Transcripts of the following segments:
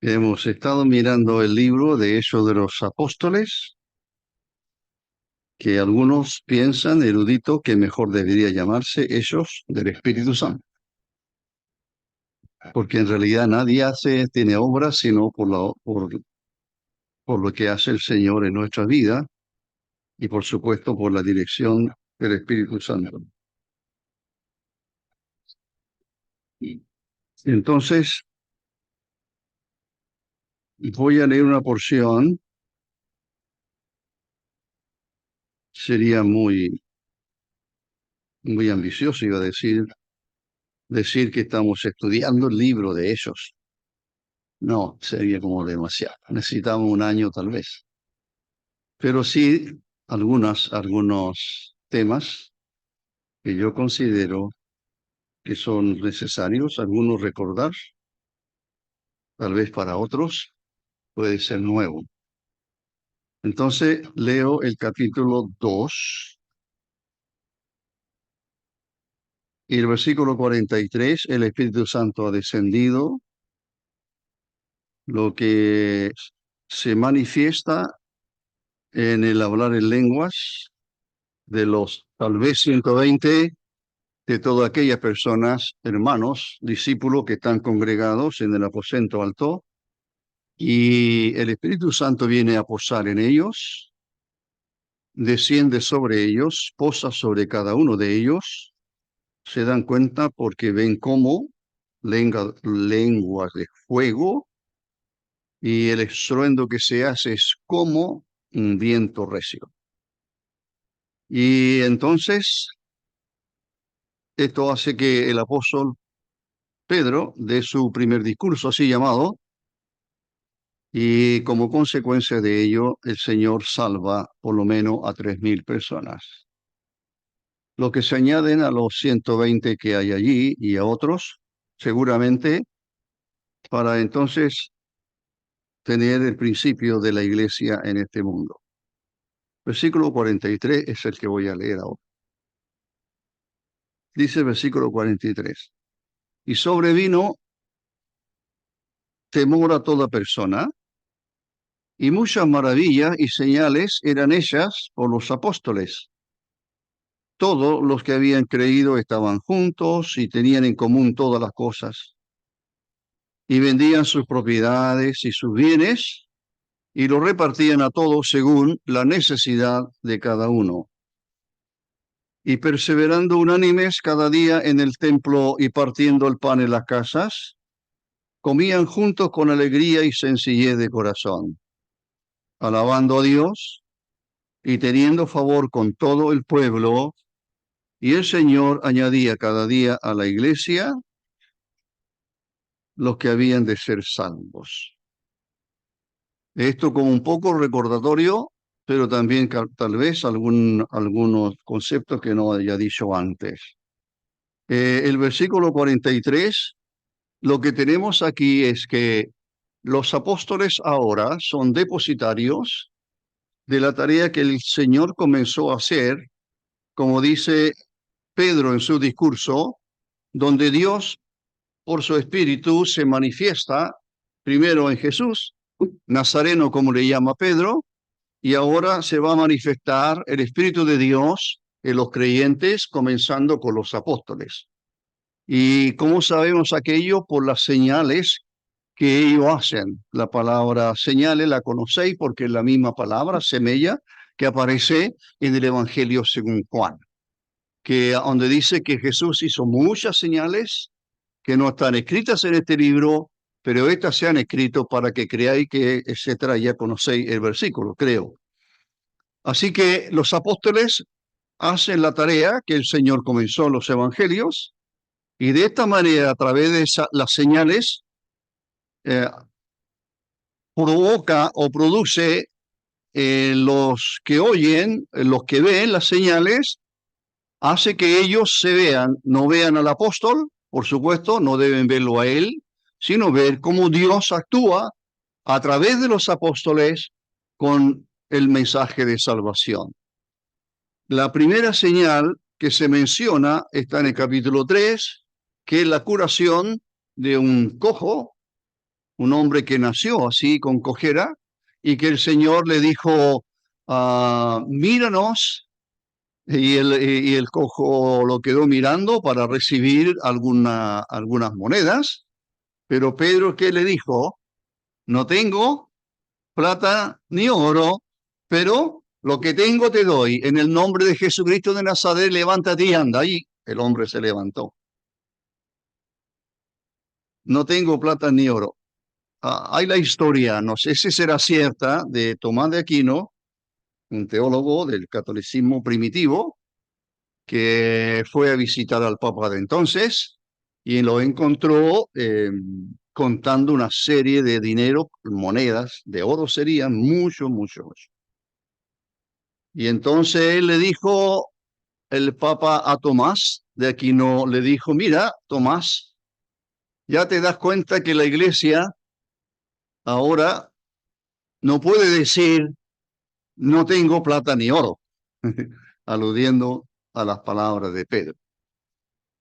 Hemos estado mirando el libro de Hechos de los Apóstoles, que algunos piensan, erudito, que mejor debería llamarse Hechos del Espíritu Santo, porque en realidad nadie tiene obras sino por lo que hace el Señor en nuestra vida y por supuesto por la dirección del Espíritu Santo. Entonces, voy a leer una porción. Sería muy ambicioso, iba a decir que estamos estudiando el libro de ellos. No, sería como demasiado. Necesitamos un año tal vez. Pero sí algunos temas que yo considero que son necesarios, algunos recordar, tal vez para otros puede ser nuevo. Entonces leo el capítulo 2 y el versículo 43, el Espíritu Santo ha descendido, lo que se manifiesta en el hablar en lenguas de los tal vez 120 de todas aquellas personas, hermanos, discípulos que están congregados en el aposento alto, y el Espíritu Santo viene a posar en ellos, desciende sobre ellos, posa sobre cada uno de ellos. Se dan cuenta porque ven cómo lenguas de fuego, y el estruendo que se hace es como un viento recio. Y entonces esto hace que el apóstol Pedro dé su primer discurso, así llamado, y como consecuencia de ello, el Señor salva por lo menos a 3,000 personas. Lo que se añaden a los 120 que hay allí y a otros, seguramente, para entonces tener el principio de la iglesia en este mundo. Versículo 43 es el que voy a leer ahora. Dice el versículo 43. Y sobrevino temor a toda persona, y muchas maravillas y señales eran hechas por los apóstoles. Todos los que habían creído estaban juntos y tenían en común todas las cosas, y vendían sus propiedades y sus bienes, y los repartían a todos según la necesidad de cada uno. Y perseverando unánimes cada día en el templo y partiendo el pan en las casas, comían juntos con alegría y sencillez de corazón, alabando a Dios y teniendo favor con todo el pueblo. Y el Señor añadía cada día a la iglesia los que habían de ser salvos. Esto como un poco recordatorio, pero también tal vez algunos conceptos que no haya dicho antes. El versículo 43, lo que tenemos aquí es que los apóstoles ahora son depositarios de la tarea que el Señor comenzó a hacer, como dice Pedro en su discurso, donde Dios, por su Espíritu, se manifiesta primero en Jesús, Nazareno, como le llama Pedro, y ahora se va a manifestar el Espíritu de Dios en los creyentes, comenzando con los apóstoles. ¿Y cómo sabemos aquello? Por las señales que ellos hacen. La palabra señales la conocéis porque es la misma palabra, semella, que aparece en el Evangelio según Juan, que donde dice que Jesús hizo muchas señales que no están escritas en este libro, pero estas se han escrito para que creáis que, etcétera, ya conocéis el versículo, creo. Así que los apóstoles hacen la tarea que el Señor comenzó en los evangelios, y de esta manera, a través de las señales, provoca o produce los que oyen, los que ven las señales, hace que ellos se vean, no vean al apóstol, por supuesto, no deben verlo a él, sino ver cómo Dios actúa a través de los apóstoles con el mensaje de salvación. La primera señal que se menciona está en el capítulo 3, que es la curación de un cojo un hombre que nació así con cojera y que el Señor le dijo, míranos, y el cojo lo quedó mirando para recibir algunas monedas, pero Pedro, ¿qué le dijo? No tengo plata ni oro, pero lo que tengo te doy. En el nombre de Jesucristo de Nazaret, levántate y anda. Y el hombre se levantó. No tengo plata ni oro. Hay la historia, no sé si será cierta, de Tomás de Aquino, un teólogo del catolicismo primitivo, que fue a visitar al Papa de entonces y lo encontró contando una serie de dinero, monedas de oro serían mucho, mucho, mucho. Y entonces él le dijo, el Papa a Tomás de Aquino le dijo, mira, Tomás, ya te das cuenta que la iglesia ahora no puede decir, no tengo plata ni oro, aludiendo a las palabras de Pedro.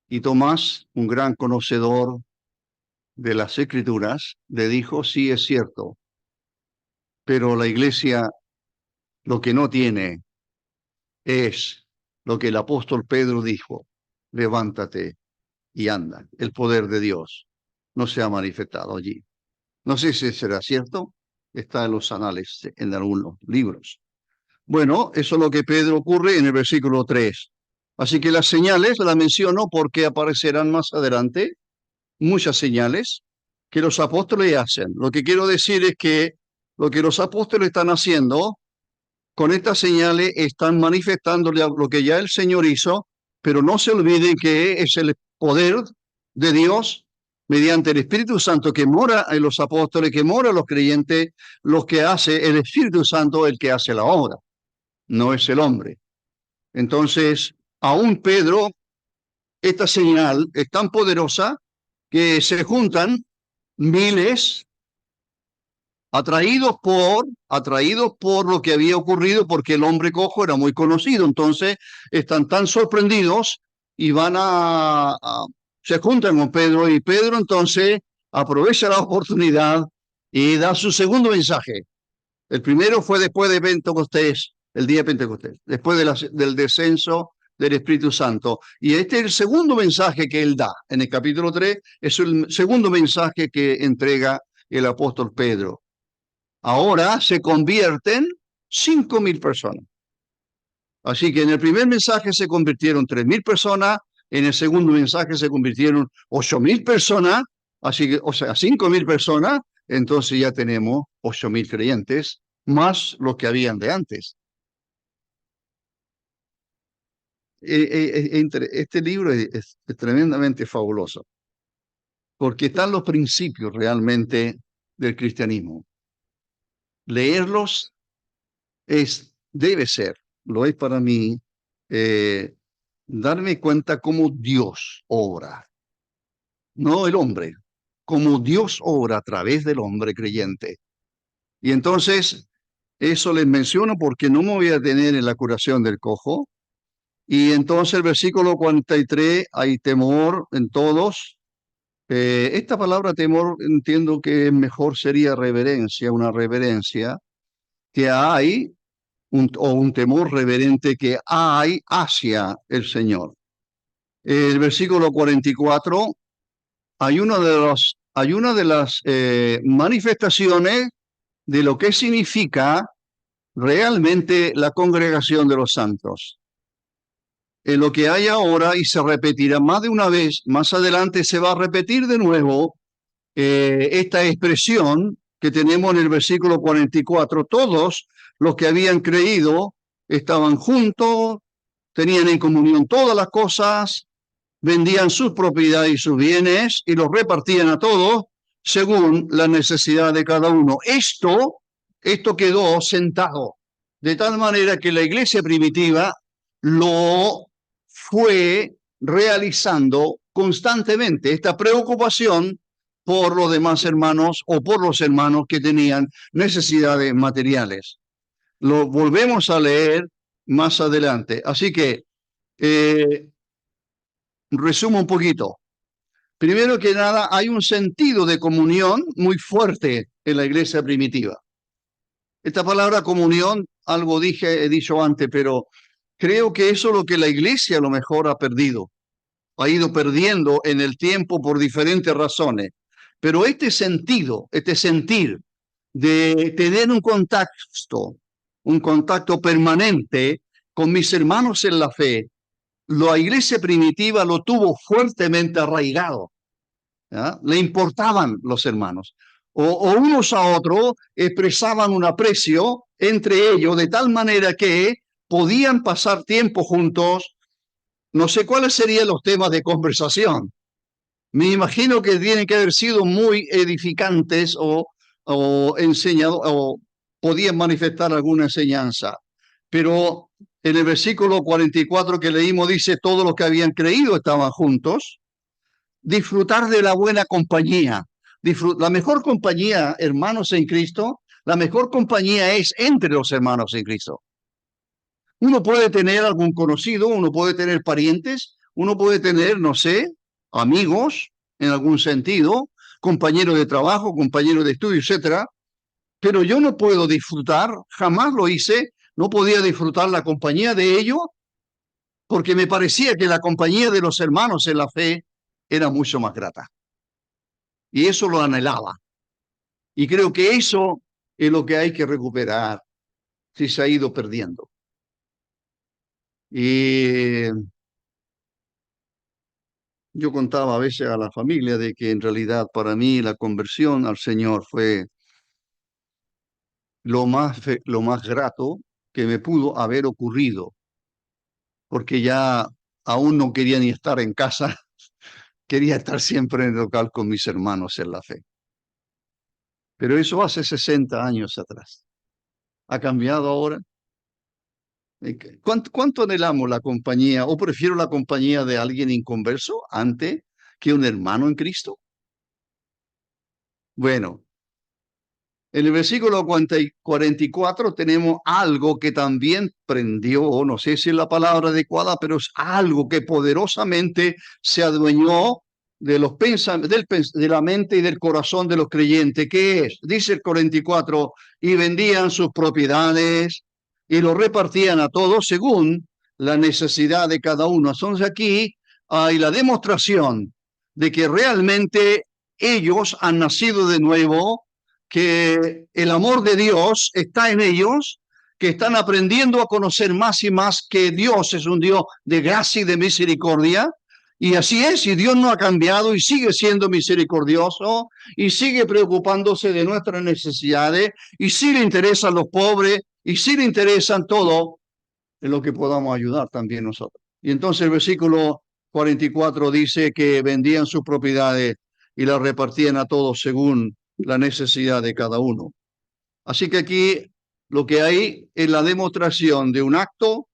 Y Tomás, un gran conocedor de las Escrituras, le dijo, sí es cierto, pero la iglesia lo que no tiene es lo que el apóstol Pedro dijo, levántate y anda. El poder de Dios no se ha manifestado allí. No sé si será cierto, está en los anales, en algunos libros. Bueno, eso es lo que Pedro ocurre en el versículo 3. Así que las señales las menciono porque aparecerán más adelante muchas señales que los apóstoles hacen. Lo que quiero decir es que lo que los apóstoles están haciendo con estas señales están manifestando lo que ya el Señor hizo, pero no se olviden que es el poder de Dios mediante el Espíritu Santo que mora en los apóstoles, que mora en los creyentes, los que hace el Espíritu Santo, el que hace la obra, no es el hombre. Entonces, aún Pedro, esta señal es tan poderosa que se juntan miles atraídos por lo que había ocurrido, porque el hombre cojo era muy conocido. Entonces están tan sorprendidos y se juntan con Pedro, y Pedro entonces aprovecha la oportunidad y da su segundo mensaje. El primero fue después de Pentecostés, el día de Pentecostés, después del descenso del Espíritu Santo. Y este es el segundo mensaje que él da en el capítulo 3, es el segundo mensaje que entrega el apóstol Pedro. Ahora se convierten 5.000 personas. Así que en el primer mensaje se convirtieron 3.000 personas, en el segundo mensaje se convirtieron 8.000 personas, así que, o sea, 5.000 personas, entonces ya tenemos 8.000 creyentes, más los que habían de antes. Este libro es tremendamente fabuloso, porque están los principios realmente del cristianismo. Leerlos debe ser, lo es para mí, darme cuenta cómo Dios obra, no el hombre, cómo Dios obra a través del hombre creyente. Y entonces, eso les menciono porque no me voy a detener en la curación del cojo. Y entonces el versículo 43, hay temor en todos. Esta palabra temor entiendo que mejor sería reverencia, una reverencia que hay o un temor reverente que hay hacia el Señor. El versículo 44, hay una de las manifestaciones de lo que significa realmente la congregación de los santos. En lo que hay ahora, y se repetirá más de una vez, más adelante se va a repetir de nuevo esta expresión que tenemos en el versículo 44. Todos los que habían creído estaban juntos, tenían en comunión todas las cosas, vendían sus propiedades y sus bienes y los repartían a todos según la necesidad de cada uno. Esto quedó sentado, de tal manera que la iglesia primitiva lo fue realizando constantemente, esta preocupación por los demás hermanos o por los hermanos que tenían necesidades materiales. Lo volvemos a leer más adelante. Así que resumo un poquito. Primero que nada, hay un sentido de comunión muy fuerte en la iglesia primitiva. Esta palabra comunión, algo he dicho antes, pero creo que eso es lo que la iglesia a lo mejor ha perdido. Ha ido perdiendo en el tiempo por diferentes razones. Pero este sentido, este sentir de tener un contacto permanente con mis hermanos en la fe, la iglesia primitiva lo tuvo fuertemente arraigado. ¿Ya? Le importaban los hermanos. O unos a otros expresaban un aprecio entre ellos de tal manera que podían pasar tiempo juntos. No sé cuáles serían los temas de conversación. Me imagino que tienen que haber sido muy edificantes o enseñado, o podían manifestar alguna enseñanza. Pero en el versículo 44 que leímos dice, todos los que habían creído estaban juntos. Disfrutar de la buena compañía. La mejor compañía, hermanos en Cristo, la mejor compañía es entre los hermanos en Cristo. Uno puede tener algún conocido, uno puede tener parientes, uno puede tener, no sé, amigos en algún sentido, compañeros de trabajo, compañeros de estudio, etcétera. Pero yo no puedo disfrutar, jamás lo hice, no podía disfrutar la compañía de ellos porque me parecía que la compañía de los hermanos en la fe era mucho más grata. Y eso lo anhelaba. Y creo que eso es lo que hay que recuperar si se ha ido perdiendo. Y yo contaba a veces a la familia de que en realidad para mí la conversión al Señor fue lo más grato que me pudo haber ocurrido, porque ya aún no quería ni estar en casa, quería estar siempre en el local con mis hermanos en la fe. Pero eso hace 60 años atrás. ¿Ha cambiado ahora? ¿Cuánto anhelamos la compañía, o prefiero la compañía de alguien inconverso antes que un hermano en Cristo? Bueno, en el versículo 44 tenemos algo que también prendió, no sé si es la palabra adecuada, pero es algo que poderosamente se adueñó de los de la mente y del corazón de los creyentes. ¿Qué es? Dice el 44, y vendían sus propiedades y lo repartían a todos según la necesidad de cada uno. Entonces aquí hay la demostración de que realmente ellos han nacido de nuevo, que el amor de Dios está en ellos, que están aprendiendo a conocer más y más que Dios es un Dios de gracia y de misericordia. Y así es, y Dios no ha cambiado y sigue siendo misericordioso y sigue preocupándose de nuestras necesidades y sí le interesan los pobres y sí le interesan todo en lo que podamos ayudar también nosotros. Y entonces el versículo 44 dice que vendían sus propiedades y las repartían a todos según la necesidad de cada uno. Así que aquí lo que hay es la demostración de un acto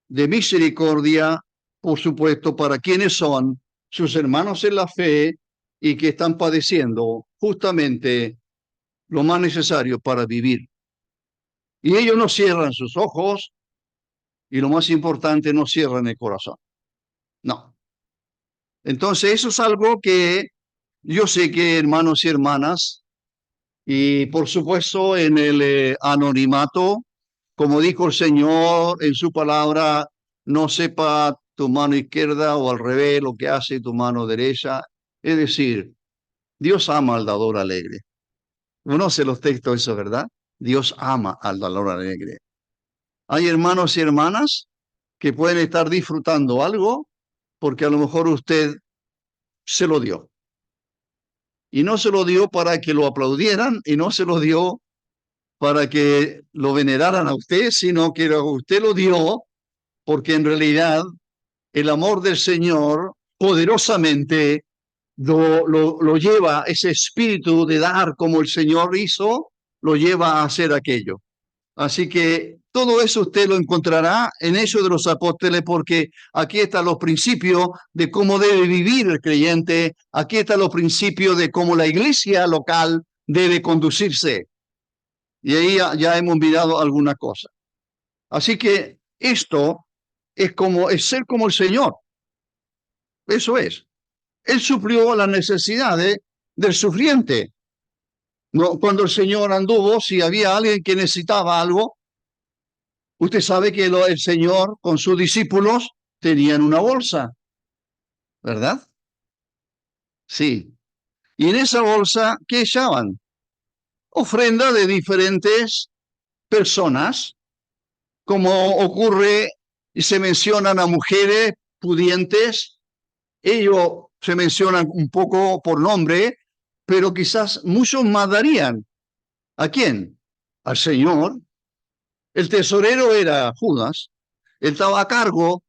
de misericordia, por supuesto, para quienes son sus hermanos en la fe y que están padeciendo justamente lo más necesario para vivir. Y ellos no cierran sus ojos y lo más importante, no cierran el corazón. No. Entonces, eso es algo que yo sé que hermanos y hermanas, y por supuesto en el anonimato, como dijo el Señor en su palabra, no sepa tu mano izquierda o al revés lo que hace tu mano derecha. Es decir, Dios ama al dador alegre. Conoce los textos eso, ¿verdad? Dios ama al dador alegre. Hay hermanos y hermanas que pueden estar disfrutando algo porque a lo mejor usted se lo dio. Y no se lo dio para que lo aplaudieran y no se lo dio para que lo veneraran a usted, sino que usted lo dio porque en realidad el amor del Señor poderosamente lo lleva, ese espíritu de dar como el Señor hizo, lo lleva a hacer aquello. Así que todo eso usted lo encontrará en Hechos de los Apóstoles, porque aquí están los principios de cómo debe vivir el creyente, aquí están los principios de cómo la iglesia local debe conducirse. Y ahí ya hemos mirado alguna cosa. Así que esto es ser como el Señor. Eso es. Él suplió las necesidades del sufriente. No, cuando el Señor anduvo, si había alguien que necesitaba algo, usted sabe que el Señor con sus discípulos tenían una bolsa, ¿verdad? Sí. Y en esa bolsa, ¿qué echaban? Ofrenda de diferentes personas, como ocurre y se mencionan a mujeres pudientes. Ellos se mencionan un poco por nombre, pero quizás muchos más darían. ¿A quién? Al Señor. El tesorero era Judas. Él estaba a cargo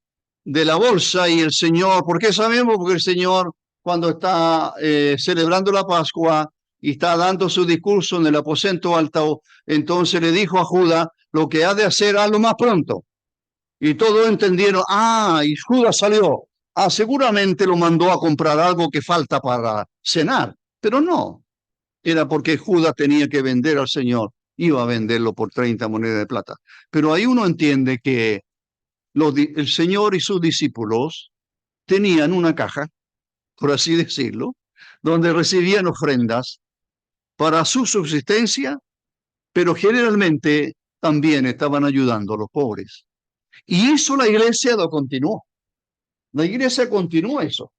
de la bolsa y el Señor, ¿por qué sabemos? Porque el Señor, cuando está celebrando la Pascua y está dando su discurso en el aposento alto, entonces le dijo a Judas, lo que ha de hacer, hazlo más pronto. Y todos entendieron, y Judas salió. Seguramente lo mandó a comprar algo que falta para cenar, pero no, era porque Judas tenía que vender al Señor, iba a venderlo por 30 monedas de plata. Pero ahí uno entiende que el Señor y sus discípulos tenían una caja, por así decirlo, donde recibían ofrendas para su subsistencia, pero generalmente también estaban ayudando a los pobres. Y eso la iglesia lo continuó. La iglesia continuó eso.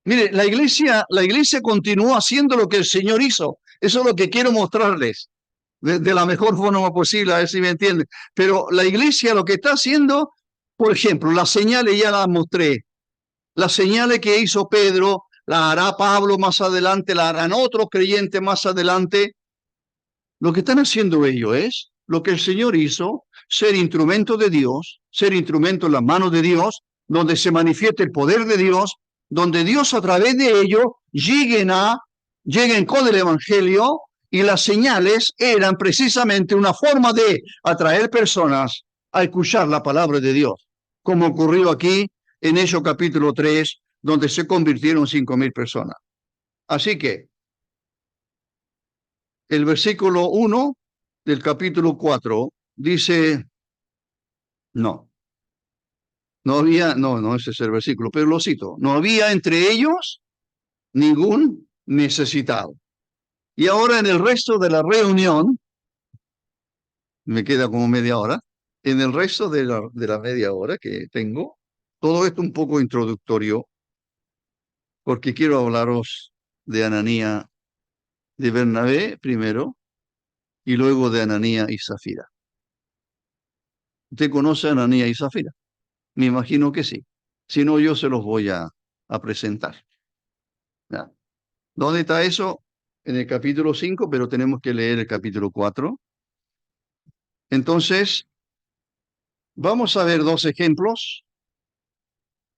Mire, la iglesia continuó haciendo lo que el Señor hizo. Eso es lo que quiero mostrarles de la mejor forma posible, a ver si me entienden. Pero la iglesia lo que está haciendo, por ejemplo, las señales ya las mostré. Las señales que hizo Pedro, las hará Pablo más adelante, las harán otros creyentes más adelante. Lo que están haciendo ellos es lo que el Señor hizo, ser instrumento de Dios, ser instrumento en las manos de Dios, donde se manifieste el poder de Dios, donde Dios a través de ellos lleguen con el Evangelio, y las señales eran precisamente una forma de atraer personas a escuchar la palabra de Dios, como ocurrió aquí en Hechos capítulo 3, donde se convirtieron 5,000 personas. Así que el versículo 1 del capítulo 4 dice, no, no, ese es el versículo, pero lo cito, no había entre ellos ningún necesitado. Y ahora en el resto de la reunión, me queda como media hora, en el resto de la media hora que tengo, todo esto un poco introductorio, porque quiero hablaros de Ananía, de Bernabé primero, y luego de Ananía y Zafira. ¿Usted conoce a Ananía y Zafira? Me imagino que sí. Si no, yo se los voy a presentar. ¿Ya? ¿Dónde está eso? En el capítulo 5, pero tenemos que leer el capítulo 4. Entonces, vamos a ver dos ejemplos.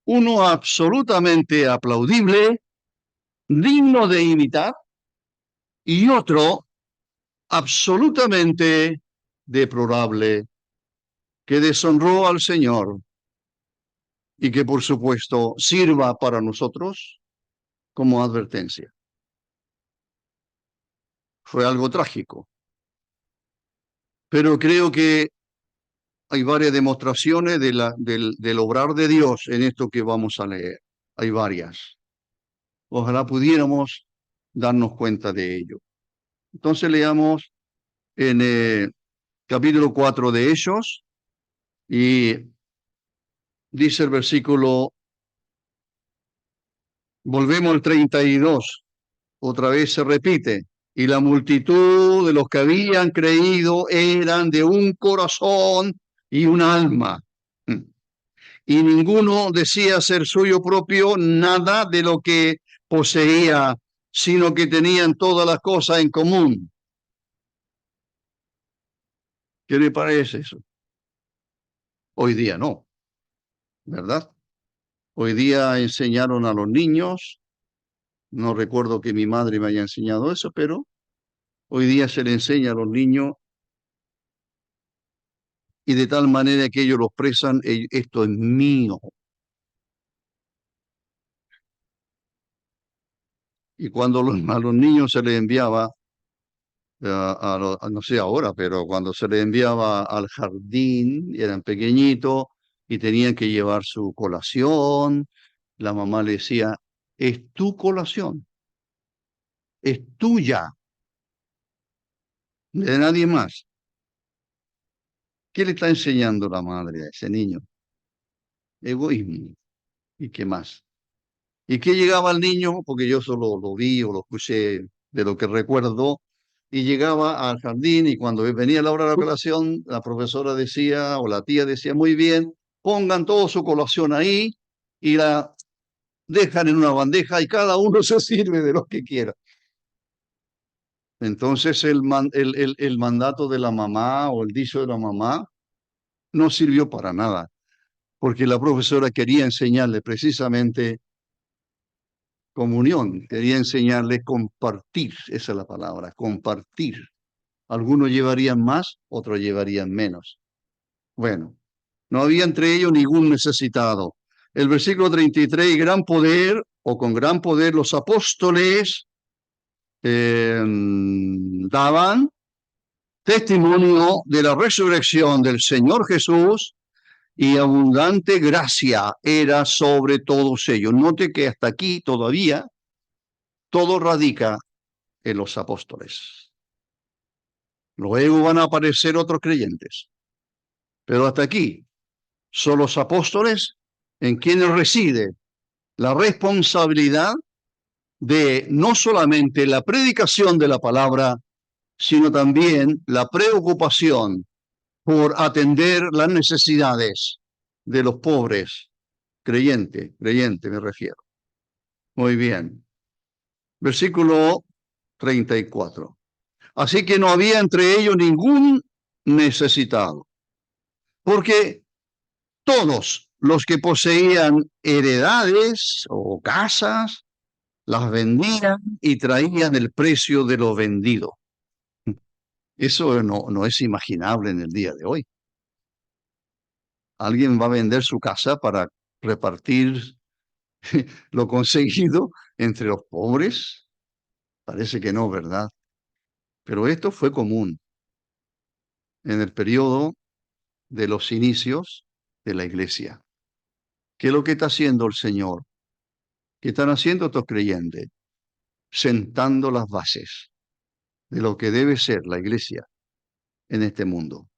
Uno absolutamente aplaudible, digno de imitar, y otro absolutamente deplorable, que deshonró al Señor y que, por supuesto, sirva para nosotros como advertencia. Fue algo trágico, pero creo que hay varias demostraciones del obrar de Dios en esto que vamos a leer. Hay varias. Ojalá pudiéramos darnos cuenta de ello. Entonces leamos en capítulo 4 de Hechos, y dice el versículo, volvemos al 32, otra vez se repite, y la multitud de los que habían creído eran de un corazón y un alma. Y ninguno decía ser suyo propio nada de lo que poseía, sino que tenían todas las cosas en común. ¿Qué le parece eso? Hoy día no, ¿verdad? Hoy día enseñaron a los niños, no recuerdo que mi madre me haya enseñado eso, pero hoy día se le enseña a los niños, y de tal manera que ellos lo expresan, esto es mío. Y cuando a los niños se les enviaba, no sé ahora, pero cuando se les enviaba al jardín, eran pequeñitos y tenían que llevar su colación, la mamá le decía, es tu colación, es tuya, de nadie más. ¿Qué le está enseñando la madre a ese niño? Egoísmo. ¿Y qué más? ¿Y qué llegaba al niño? Porque yo solo lo vi o lo escuché de lo que recuerdo. Y llegaba al jardín y cuando venía la hora de la colación, la profesora decía o la tía decía, muy bien, pongan toda su colación ahí y la dejan en una bandeja y cada uno se sirve de lo que quiera. Entonces el mandato de la mamá o el dicho de la mamá no sirvió para nada, porque la profesora quería enseñarle precisamente comunión, quería enseñarle compartir, esa es la palabra, compartir. Algunos llevarían más, otros llevarían menos. Bueno, no había entre ellos ningún necesitado. El versículo 33, gran poder o con gran poder los apóstoles daban testimonio de la resurrección del Señor Jesús y abundante gracia era sobre todos ellos. Note que hasta aquí todavía todo radica en los apóstoles. Luego van a aparecer otros creyentes, pero hasta aquí son los apóstoles en quienes reside la responsabilidad de no solamente la predicación de la palabra, sino también la preocupación por atender las necesidades de los pobres, creyente me refiero. Muy bien. Versículo 34. Así que no había entre ellos ningún necesitado, porque todos los que poseían heredades o casas, las vendían y traían el precio de lo vendido. Eso no es imaginable en el día de hoy. ¿Alguien va a vender su casa para repartir lo conseguido entre los pobres? Parece que no, ¿verdad? Pero esto fue común en el periodo de los inicios de la iglesia. ¿Qué es lo que está haciendo el Señor? ¿Qué están haciendo estos creyentes? Sentando las bases de lo que debe ser la iglesia en este mundo.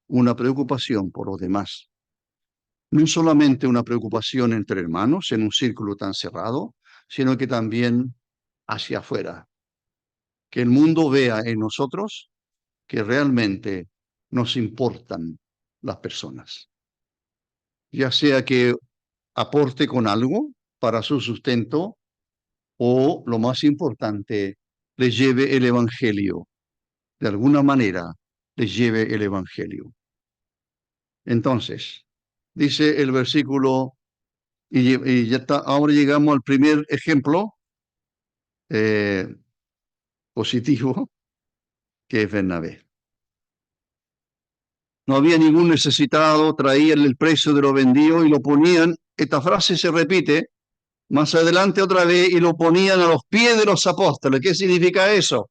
Una preocupación por los demás. No solamente una preocupación entre hermanos en un círculo tan cerrado, sino que también hacia afuera. Que el mundo vea en nosotros que realmente nos importan las personas. Ya sea que aporte con algo para su sustento o, lo más importante, les lleve el Evangelio. De alguna manera, les lleve el Evangelio. Entonces, dice el versículo, y ya está, ahora llegamos al primer ejemplo positivo, que es Bernabé. No había ningún necesitado, traían el precio de lo vendido y lo ponían, esta frase se repite más adelante otra vez, y lo ponían a los pies de los apóstoles. ¿Qué significa eso?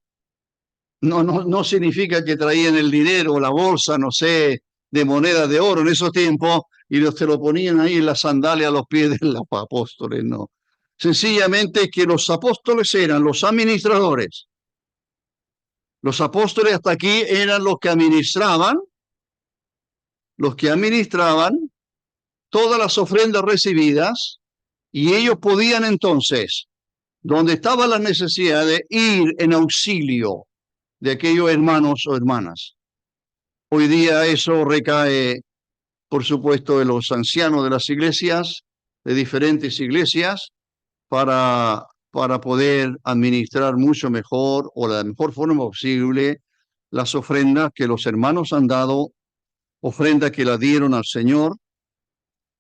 No significa que traían el dinero, la bolsa, no sé, de moneda de oro en esos tiempos y se lo ponían ahí en la sandalia a los pies de los apóstoles, no. Sencillamente que los apóstoles eran los administradores. Los apóstoles hasta aquí eran los que administraban todas las ofrendas recibidas, y ellos podían entonces, donde estaban las necesidades, ir en auxilio de aquellos hermanos o hermanas. Hoy día eso recae, por supuesto, en los ancianos de las iglesias, de diferentes iglesias, para poder administrar mucho mejor o la mejor forma posible las ofrendas que los hermanos han dado, ofrendas que la dieron al Señor,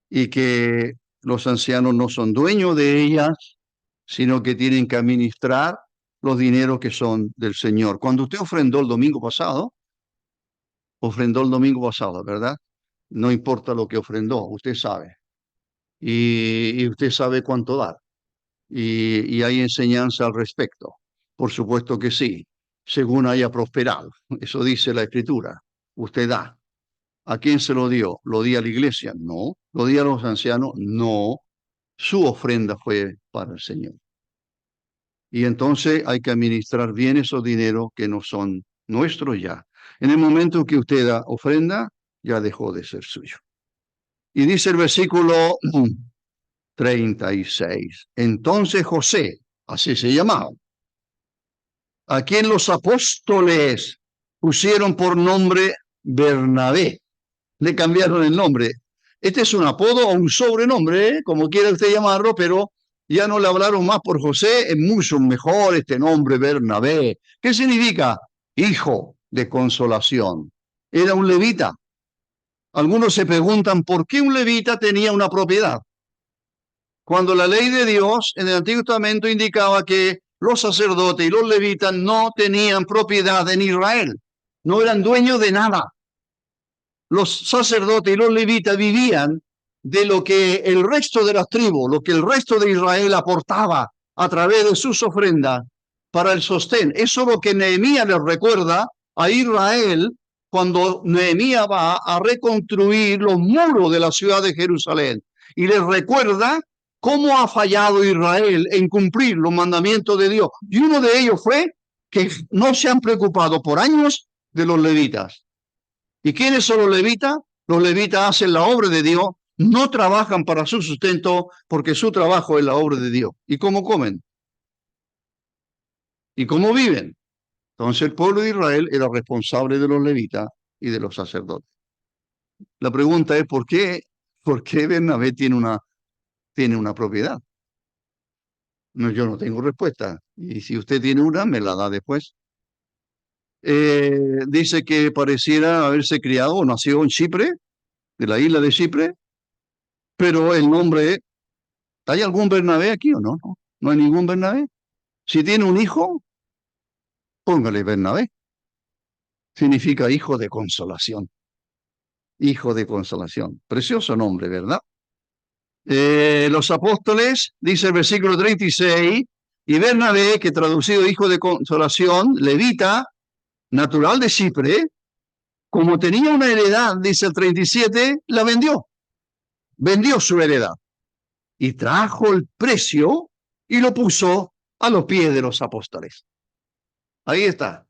y que los ancianos no son dueños de ellas, sino que tienen que administrar los dineros que son del Señor. Cuando usted ofrendó el domingo pasado, ¿verdad? No importa lo que ofrendó, usted sabe. Y usted sabe cuánto dar. Y hay enseñanza al respecto. Por supuesto que sí, según haya prosperado. Eso dice la Escritura. Usted da. ¿A quién se lo dio? ¿Lo di a la iglesia? No. ¿Lo di a los ancianos? No. su ofrenda fue para el Señor. Y entonces hay que administrar bien esos dineros que no son nuestros ya. En el momento que usted da ofrenda, ya dejó de ser suyo. Y dice el versículo 36. Entonces José, así se llamaba, a quien los apóstoles pusieron por nombre Bernabé, le cambiaron el nombre. Este es un apodo o un sobrenombre, como quiera usted llamarlo, pero ya no le hablaron más por José, es mucho mejor este nombre Bernabé. ¿Qué significa? Hijo de consolación. Era un levita. Algunos se preguntan por qué un levita tenía una propiedad, cuando la ley de Dios en el Antiguo Testamento indicaba que los sacerdotes y los levitas no tenían propiedad en Israel, no eran dueños de nada. Los sacerdotes y los levitas vivían de lo que el resto de las tribus, lo que el resto de Israel aportaba a través de sus ofrendas para el sostén. Eso es lo que Nehemías les recuerda a Israel cuando Nehemías va a reconstruir los muros de la ciudad de Jerusalén. Y les recuerda cómo ha fallado Israel en cumplir los mandamientos de Dios. Y uno de ellos fue que no se han preocupado por años de los levitas. ¿Y quiénes son los levitas? Los levitas hacen la obra de Dios, no trabajan para su sustento porque su trabajo es la obra de Dios. ¿Y cómo comen? ¿Y cómo viven? Entonces el pueblo de Israel era responsable de los levitas y de los sacerdotes. La pregunta es ¿por qué Bernabé tiene una propiedad? No, yo no tengo respuesta. Y si usted tiene una, me la da después. Dice que pareciera haberse criado o nació en Chipre, de la isla de Chipre, pero el nombre, ¿hay algún Bernabé aquí o no? No, no hay ningún Bernabé. Si tiene un hijo, póngale Bernabé. Significa hijo de consolación. Hijo de consolación. Precioso nombre, ¿verdad? Los apóstoles, dice el versículo 36, y Bernabé, que traducido hijo de consolación, levita, natural de Chipre, como tenía una heredad, dice el 37, la vendió. Vendió su heredad y trajo el precio y lo puso a los pies de los apóstoles. Ahí está.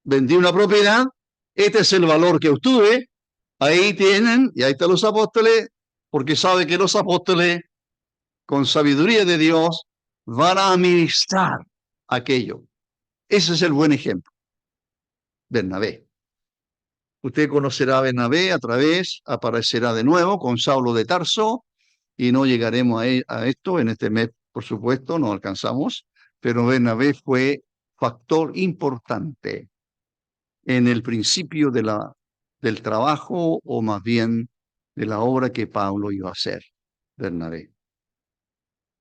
Vendí una propiedad, este es el valor que obtuve, ahí tienen, y ahí están los apóstoles, porque sabe que los apóstoles, con sabiduría de Dios, van a administrar aquello. Ese es el buen ejemplo. Bernabé. Usted conocerá a Bernabé aparecerá de nuevo con Saulo de Tarso, y no llegaremos a esto en este mes, por supuesto, no alcanzamos, pero Bernabé fue factor importante en el principio del trabajo, o más bien de la obra que Pablo iba a hacer, Bernabé.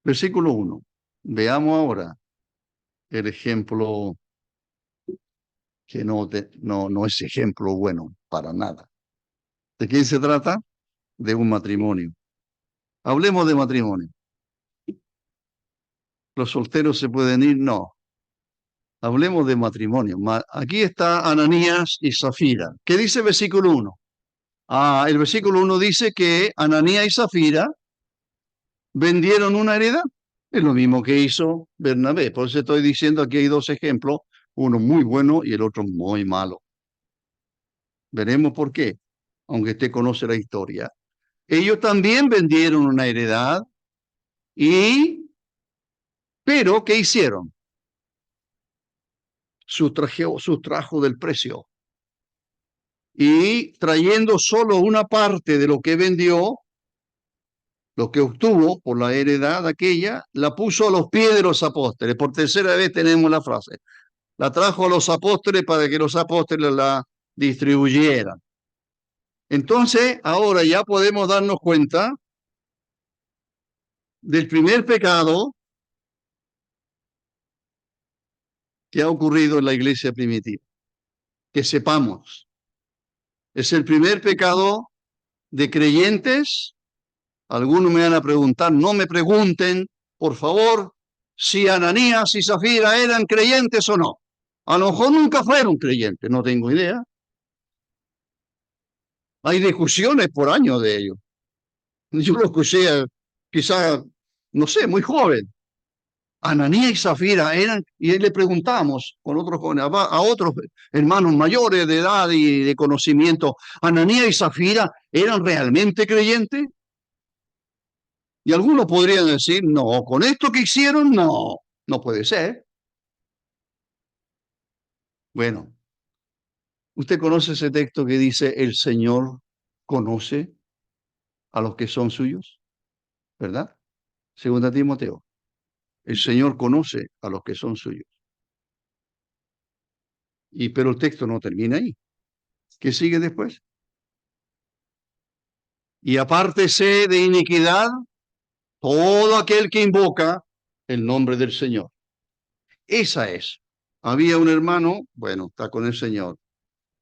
Versículo 1. Veamos ahora el ejemplo que no es ejemplo bueno para nada. ¿De quién se trata? De un matrimonio. Hablemos de matrimonio. ¿Los solteros se pueden ir? No. Hablemos de matrimonio. Aquí está Ananías y Zafira. ¿Qué dice el versículo 1? El versículo 1 dice que Ananías y Zafira vendieron una heredad. Es lo mismo que hizo Bernabé. Por eso estoy diciendo aquí hay dos ejemplos, uno muy bueno y el otro muy malo. Veremos por qué, aunque usted conoce la historia. Ellos también vendieron una heredad pero ¿qué hicieron? Sustrajo del precio. Y trayendo solo una parte de lo que vendió, lo que obtuvo por la heredad aquella, la puso a los pies de los apóstoles. Por tercera vez tenemos la frase. La trajo a los apóstoles para que los apóstoles la distribuyeran. Entonces, ahora ya podemos darnos cuenta del primer pecado que ha ocurrido en la iglesia primitiva. Que sepamos, es el primer pecado de creyentes. Algunos me van a preguntar, no me pregunten, por favor, si Ananías y Zafira eran creyentes o no. A lo mejor nunca fueron creyentes, no tengo idea. Hay discusiones por años de ello. Yo lo escuché quizás no sé, muy joven. Ananías y Zafira eran, y le preguntamos con otros jóvenes, a otros hermanos mayores de edad y de conocimiento, ¿Ananías y Zafira eran realmente creyentes? Y algunos podrían decir, no, con esto que hicieron, no, no puede ser. Bueno, usted conoce ese texto que dice, el Señor conoce a los que son suyos, ¿verdad? Segunda Timoteo, el Señor conoce a los que son suyos. Pero el texto no termina ahí. ¿Qué sigue después? Y apártese de iniquidad todo aquel que invoca el nombre del Señor. Esa es. Había un hermano, bueno, está con el Señor,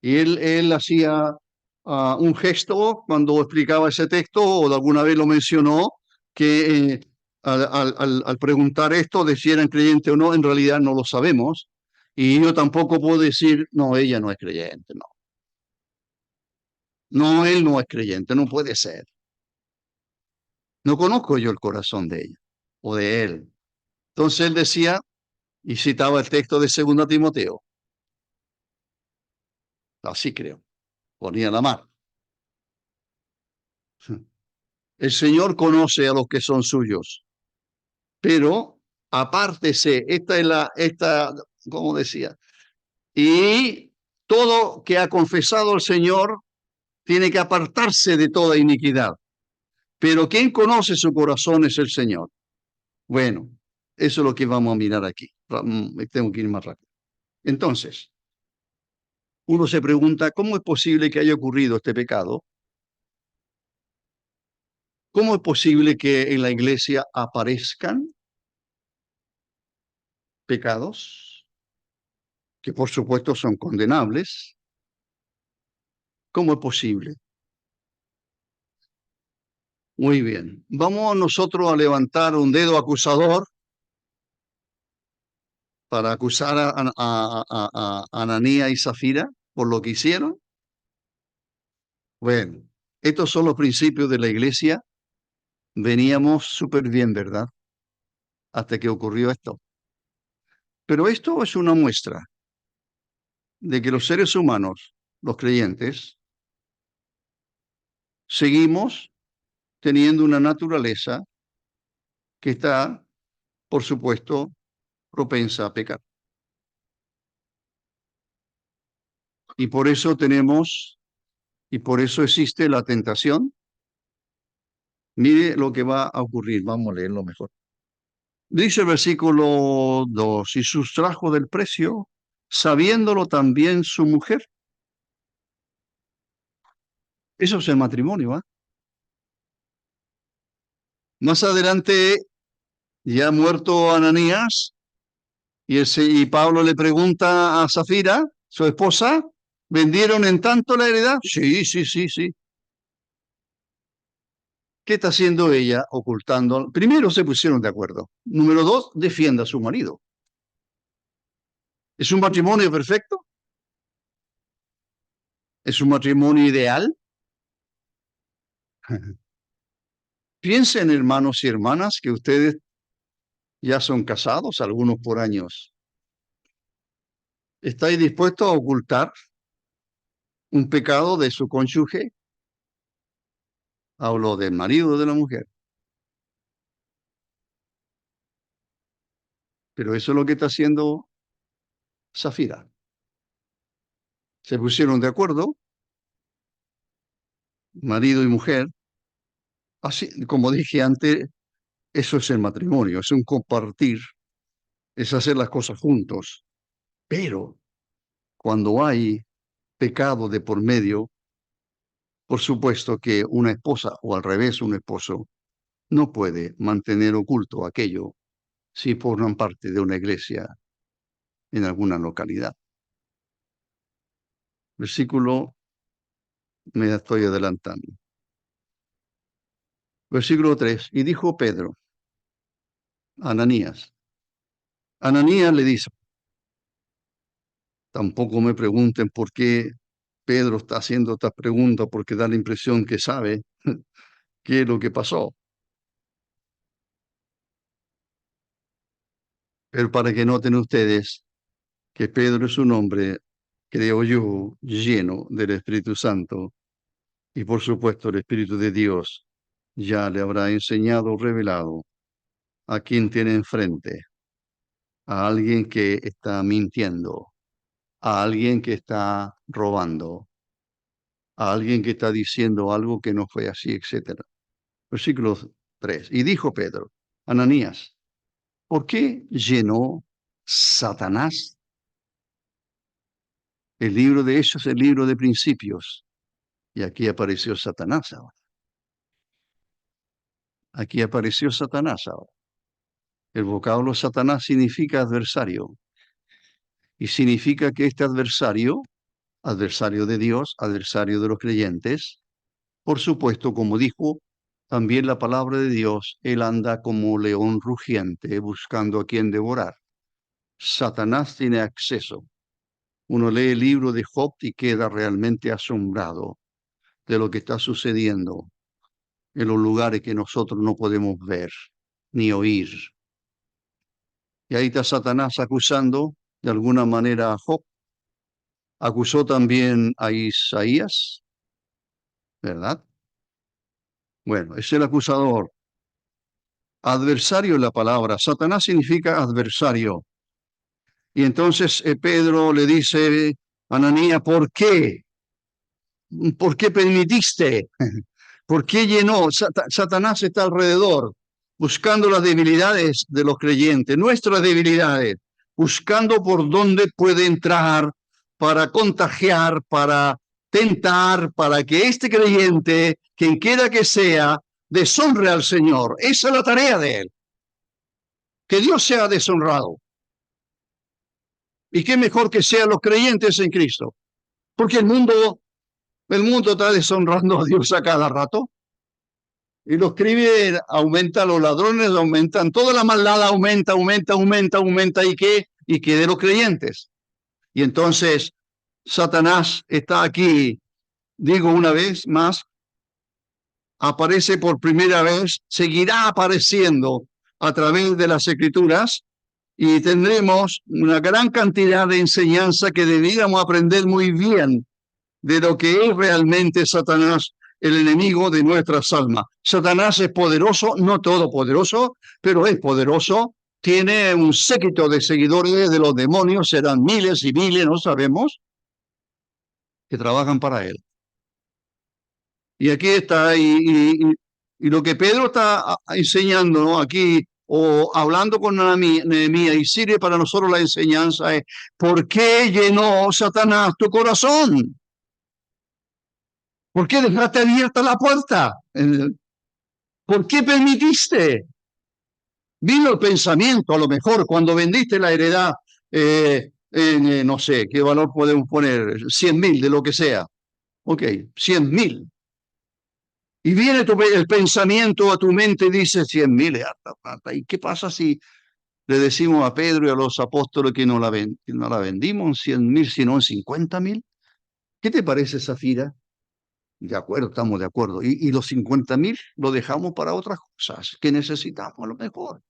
y él hacía un gesto cuando explicaba ese texto, o de alguna vez lo mencionó, que al preguntar esto de si eran creyentes o no, en realidad no lo sabemos, y yo tampoco puedo decir, no, ella no es creyente, no. No, él no es creyente, no puede ser. No conozco yo el corazón de ella o de él. Entonces él decía, y citaba el texto de 2 Timoteo, así creo, ponía la mano. El Señor conoce a los que son suyos, pero apártese, como decía, y todo que ha confesado al Señor tiene que apartarse de toda iniquidad. Pero quien conoce su corazón es el Señor. Bueno, eso es lo que vamos a mirar aquí. Tengo que ir más rápido. Entonces, uno se pregunta, ¿cómo es posible que haya ocurrido este pecado? ¿Cómo es posible que en la iglesia aparezcan pecados que por supuesto son condenables? ¿Cómo es posible? Muy bien. Vamos nosotros a levantar un dedo acusador para acusar a Ananías y Zafira por lo que hicieron. Bueno, estos son los principios de la iglesia. Veníamos súper bien, ¿verdad? Hasta que ocurrió esto. Pero esto es una muestra de que los seres humanos, los creyentes, seguimos teniendo una naturaleza que está, por supuesto, propensa a pecar. Y por eso por eso existe la tentación. Mire lo que va a ocurrir, vamos a leerlo mejor. Dice el versículo 2, y sustrajo del precio, sabiéndolo también su mujer. Eso es el matrimonio, ¿eh? Más adelante, ya muerto Ananías, y Pablo le pregunta a Zafira, su esposa, ¿vendieron en tanto la heredad? Sí, sí, sí, sí. ¿Qué está haciendo ella ocultando? Primero, se pusieron de acuerdo. Número 2, defiende a su marido. ¿Es un matrimonio perfecto? ¿Es un matrimonio ideal? Piensen, hermanos y hermanas, que ustedes ya son casados, algunos por años. ¿Estáis dispuestos a ocultar un pecado de su cónyuge? Hablo del marido de la mujer. Pero eso es lo que está haciendo Zafira. Se pusieron de acuerdo, marido y mujer. Así, como dije antes, eso es el matrimonio, es un compartir, es hacer las cosas juntos. Pero cuando hay pecado de por medio, por supuesto que una esposa, o al revés, un esposo, no puede mantener oculto aquello si forman parte de una iglesia en alguna localidad. Versículo, me estoy adelantando. Versículo 3. Y dijo Pedro, Ananías. Ananías le dice, tampoco me pregunten por qué Pedro está haciendo esta pregunta, porque da la impresión que sabe qué es lo que pasó. Pero para que noten ustedes que Pedro es un hombre, creo yo, lleno del Espíritu Santo, y por supuesto el Espíritu de Dios ya le habrá enseñado, revelado a quien tiene enfrente, a alguien que está mintiendo, a alguien que está robando, a alguien que está diciendo algo que no fue así, etcétera. Versículo 3. Y dijo Pedro, Ananías, ¿por qué llenó Satanás el libro de Hechos, el libro de principios? Y aquí apareció Satanás ahora. Aquí apareció Satanás ahora. El vocablo Satanás significa adversario. Y significa que este adversario, adversario de Dios, adversario de los creyentes, por supuesto, como dijo también la palabra de Dios, él anda como león rugiente buscando a quien devorar. Satanás tiene acceso. Uno lee el libro de Job y queda realmente asombrado de lo que está sucediendo en los lugares que nosotros no podemos ver ni oír. Y ahí está Satanás acusando de alguna manera a Job. Acusó también a Isaías, ¿verdad? Bueno, es el acusador. Adversario es la palabra. Satanás significa adversario. Y entonces Pedro le dice a Ananías, ¿por qué? ¿Por qué permitiste? ¿Por qué llenó? Satanás está alrededor, buscando las debilidades de los creyentes, nuestras debilidades, buscando por dónde puede entrar para contagiar, para tentar, para que este creyente, quien quiera que sea, deshonre al Señor. Esa es la tarea de él. Que Dios sea deshonrado. Y qué mejor que sean los creyentes en Cristo. Porque el mundo está deshonrando a Dios a cada rato. Y los crimen aumenta, los ladrones aumentan, toda la maldad aumenta, ¿y qué? Y qué de los creyentes. Y entonces Satanás está aquí, digo una vez más, aparece por primera vez, seguirá apareciendo a través de las Escrituras y tendremos una gran cantidad de enseñanza que deberíamos aprender muy bien de lo que es realmente Satanás, el enemigo de nuestras almas. Satanás es poderoso, no todopoderoso, pero es poderoso. Tiene un séquito de seguidores de los demonios, serán miles y miles, no sabemos, que trabajan para él. Y aquí está, y lo que Pedro está enseñando, ¿no? Aquí, o hablando con Nehemías, y sirve para nosotros la enseñanza, es ¿por qué llenó Satanás tu corazón? ¿Por qué dejaste abierta la puerta? ¿Por qué permitiste? Vino el pensamiento, a lo mejor, cuando vendiste la heredad, no sé, ¿qué valor podemos poner? 100.000, de lo que sea. Ok, 100.000. Y viene el pensamiento a tu mente y dice 100.000. ¿Y qué pasa si le decimos a Pedro y a los apóstoles que no la vendimos en 100.000, sino en 50.000? ¿Qué te parece, Zafira? De acuerdo, estamos de acuerdo. Y los 50.000 lo dejamos para otras cosas que necesitamos a lo mejor.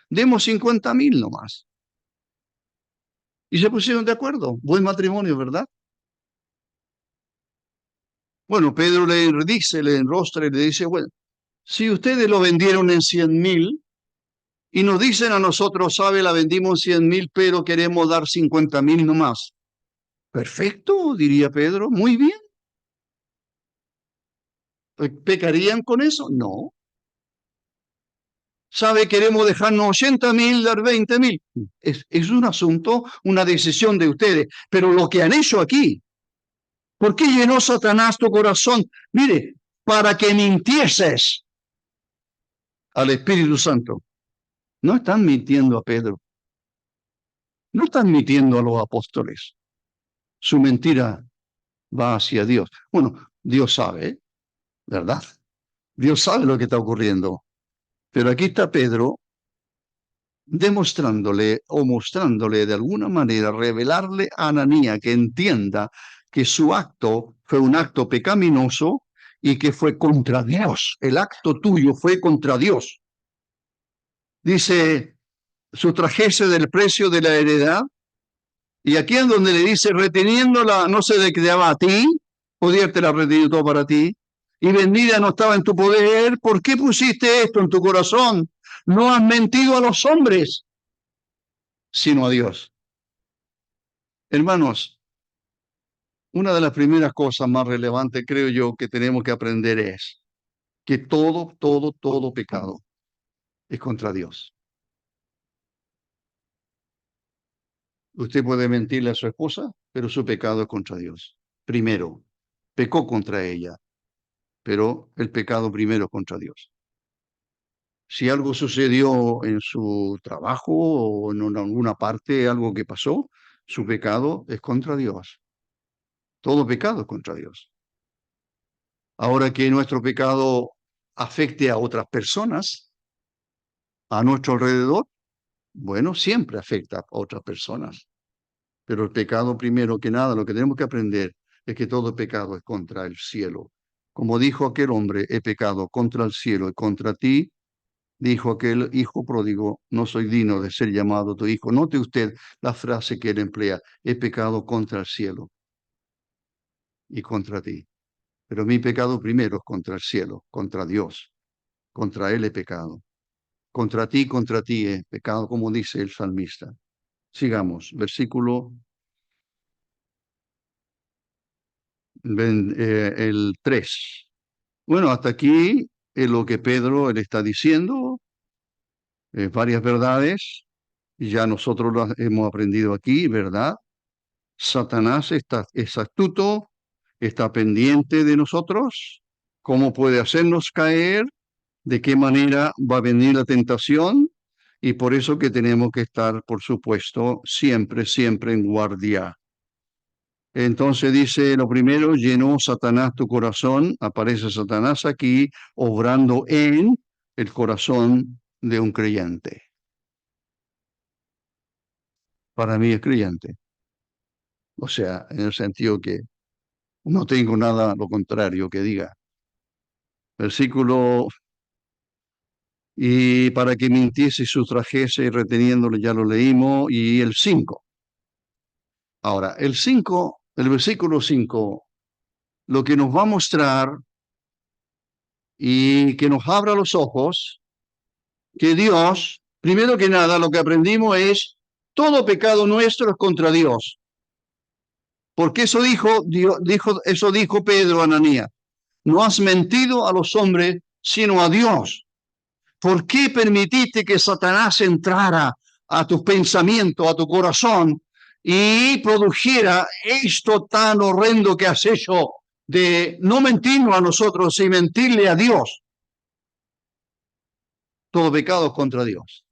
Demos 50.000 nomás. Y se pusieron de acuerdo. Buen matrimonio, ¿verdad? Bueno, Pedro le dice, le enrostra y le dice, bueno, si ustedes lo vendieron en 100.000 y nos dicen a nosotros, sabe, la vendimos en 100.000, pero queremos dar 50.000 nomás. Perfecto, diría Pedro, muy bien. ¿Pecarían con eso? No. ¿Sabe? Queremos dejarnos 80.000, dar 20.000. Es un asunto, una decisión de ustedes. Pero lo que han hecho aquí, ¿por qué llenó Satanás tu corazón? Mire, para que mintieses al Espíritu Santo. No están mintiendo a Pedro. No están mintiendo a los apóstoles. Su mentira va hacia Dios. Bueno, Dios sabe, ¿verdad? Dios sabe lo que está ocurriendo. Pero aquí está Pedro demostrándole o mostrándole de alguna manera, revelarle a Ananías que entienda que su acto fue un acto pecaminoso y que fue contra Dios. El acto tuyo fue contra Dios. Dice sustrajese del precio de la heredad. Y aquí es donde le dice, reteniéndola, no se le quedaba a ti, podía te la retenido todo para ti, y vendida no estaba en tu poder. ¿Por qué pusiste esto en tu corazón? No has mentido a los hombres, sino a Dios. Hermanos, una de las primeras cosas más relevantes, creo yo, que tenemos que aprender es que todo pecado es contra Dios. Usted puede mentirle a su esposa, pero su pecado es contra Dios. Primero, pecó contra ella, pero el pecado primero es contra Dios. Si algo sucedió en su trabajo o en alguna parte, algo que pasó, su pecado es contra Dios. Todo pecado es contra Dios. Ahora que nuestro pecado afecte a otras personas, a nuestro alrededor, bueno, siempre afecta a otras personas. Pero el pecado, primero que nada, lo que tenemos que aprender es que todo pecado es contra el cielo. Como dijo aquel hombre, he pecado contra el cielo y contra ti, dijo aquel hijo pródigo, no soy digno de ser llamado tu hijo. Note usted la frase que él emplea, he pecado contra el cielo y contra ti. Pero mi pecado primero es contra el cielo, contra Dios. Contra él he pecado. Contra ti he pecado, como dice el salmista. Sigamos, versículo el 3. Bueno, hasta aquí es lo que Pedro le está diciendo, varias verdades, y ya nosotros lo hemos aprendido aquí, ¿verdad? Satanás es astuto, está pendiente de nosotros, cómo puede hacernos caer, de qué manera va a venir la tentación, y por eso que tenemos que estar, por supuesto, siempre en guardia. Entonces dice, lo primero, llenó Satanás tu corazón, aparece Satanás aquí, obrando en el corazón de un creyente. Para mí es creyente. O sea, en el sentido que no tengo nada lo contrario que diga. Versículo, y para que mintiese y sustrajese, reteniéndolo, ya lo leímos, y el 5. Ahora, el versículo 5, lo que nos va a mostrar y que nos abra los ojos, que Dios, primero que nada, lo que aprendimos es, todo pecado nuestro es contra Dios. Porque eso eso dijo Pedro a Ananías. No has mentido a los hombres, sino a Dios. ¿Por qué permitiste que Satanás entrara a tus pensamientos, a tu corazón, y produjera esto tan horrendo que has hecho de no mentirnos a nosotros y mentirle a Dios? Todo pecado es contra Dios.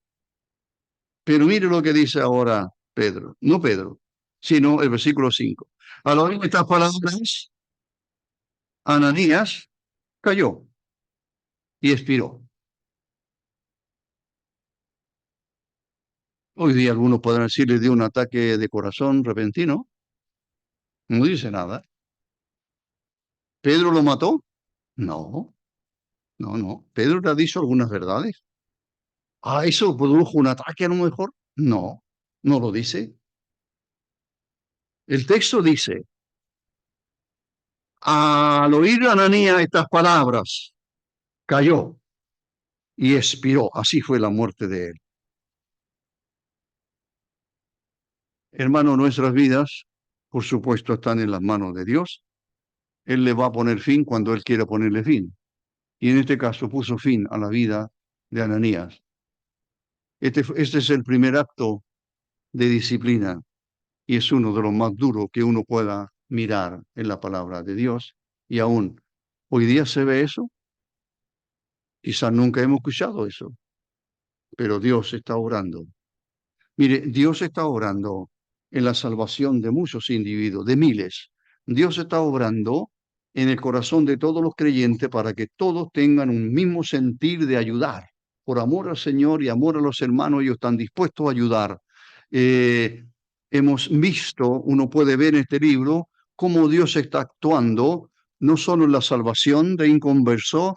Pero mire lo que dice ahora Pedro, no Pedro, sino el versículo 5. Al oír estas palabras, Ananías cayó y expiró. Hoy día algunos podrán decirle de un ataque de corazón repentino. No dice nada. ¿Pedro lo mató? No, no. Pedro le ha dicho algunas verdades. Ah, ¿eso produjo un ataque a lo mejor? No, no lo dice. El texto dice, al oír Ananías estas palabras, cayó y expiró. Así fue la muerte de él. Hermano, nuestras vidas, por supuesto, están en las manos de Dios. Él le va a poner fin cuando Él quiera ponerle fin. Y en este caso puso fin a la vida de Ananías. Este es el primer acto de disciplina y es uno de los más duros que uno pueda mirar en la palabra de Dios. Y aún hoy día se ve eso. Quizás nunca hemos escuchado eso, pero Dios está obrando. Mire, Dios está obrando en la salvación de muchos individuos, de miles. Dios está obrando en el corazón de todos los creyentes para que todos tengan un mismo sentir de ayudar. Por amor al Señor y amor a los hermanos, ellos están dispuestos a ayudar. Hemos visto, uno puede ver en este libro, cómo Dios está actuando, no solo en la salvación de inconversos,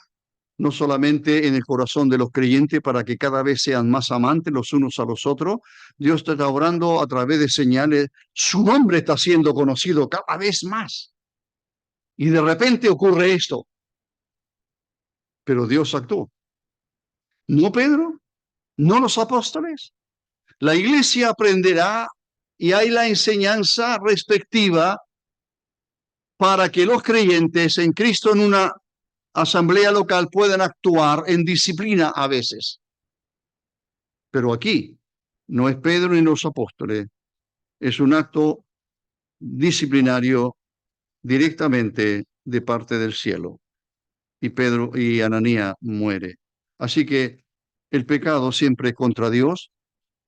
no solamente en el corazón de los creyentes para que cada vez sean más amantes los unos a los otros. Dios está obrando a través de señales. Su nombre está siendo conocido cada vez más. Y de repente ocurre esto. Pero Dios actuó. No Pedro, no los apóstoles. La iglesia aprenderá y hay la enseñanza respectiva para que los creyentes en Cristo en una asamblea local puedan actuar en disciplina a veces. Pero aquí no es Pedro ni los apóstoles, es un acto disciplinario directamente de parte del cielo. Y Pedro y Ananías muere. Así que el pecado siempre es contra Dios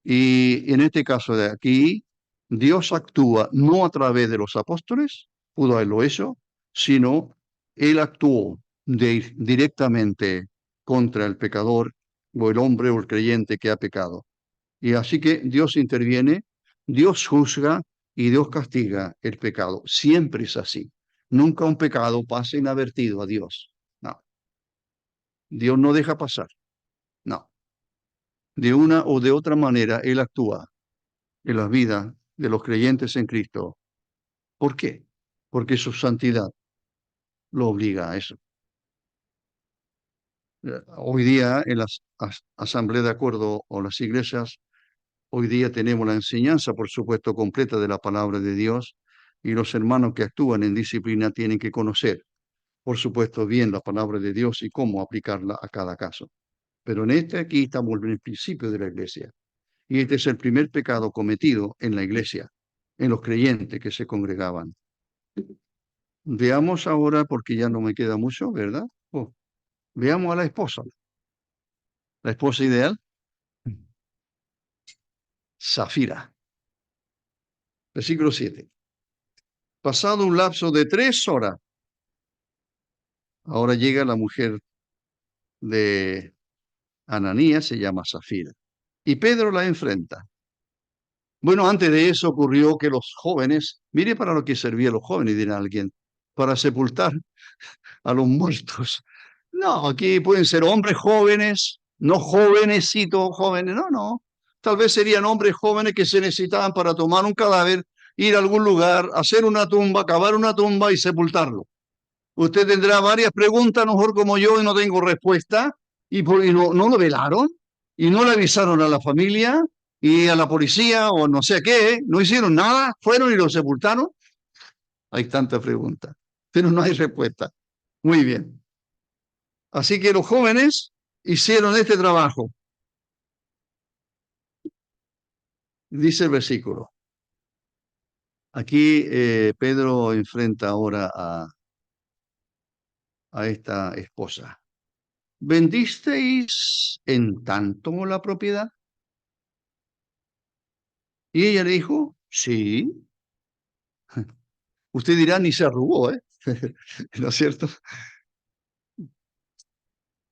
y en este caso de aquí, Dios actúa no a través de los apóstoles, pudo haberlo hecho, sino Él actuó directamente contra el pecador o el hombre o el creyente que ha pecado. Y así que Dios interviene, Dios juzga y Dios castiga el pecado. Siempre es así. Nunca un pecado pasa inadvertido a Dios. No. Dios no deja pasar. No. De una o de otra manera, Él actúa en la vida de los creyentes en Cristo. ¿Por qué? Porque su santidad lo obliga a eso. Hoy día en las asambleas de acuerdo o las iglesias, hoy día tenemos la enseñanza, por supuesto, completa de la palabra de Dios y los hermanos que actúan en disciplina tienen que conocer, por supuesto, bien la palabra de Dios y cómo aplicarla a cada caso. Pero en este aquí estamos en el principio de la iglesia y este es el primer pecado cometido en la iglesia, en los creyentes que se congregaban. Veamos ahora, porque ya no me queda mucho, ¿verdad? Veamos a la esposa ideal, Safira. Versículo 7. Pasado un lapso de 3 horas, ahora llega la mujer de Ananías, se llama Safira, y Pedro la enfrenta. Bueno, antes de eso ocurrió que los jóvenes, mire para lo que servían los jóvenes, dirá alguien, para sepultar a los muertos. No, aquí pueden ser hombres jóvenes, no jovenecitos jóvenes, no. Tal vez serían hombres jóvenes que se necesitaban para tomar un cadáver, ir a algún lugar, hacer una tumba, cavar una tumba y sepultarlo. Usted tendrá varias preguntas, a lo mejor como yo, y no tengo respuesta, y no lo velaron, y no le avisaron a la familia, y a la policía, o no sé qué, no hicieron nada, fueron y lo sepultaron. Hay tantas preguntas, pero no hay respuesta. Muy bien. Así que los jóvenes hicieron este trabajo. Dice el versículo. Aquí Pedro enfrenta ahora a esta esposa. ¿Vendisteis en tanto la propiedad? Y ella le dijo, sí. Usted dirá, ni se arrugó, ¿eh? ¿No es cierto?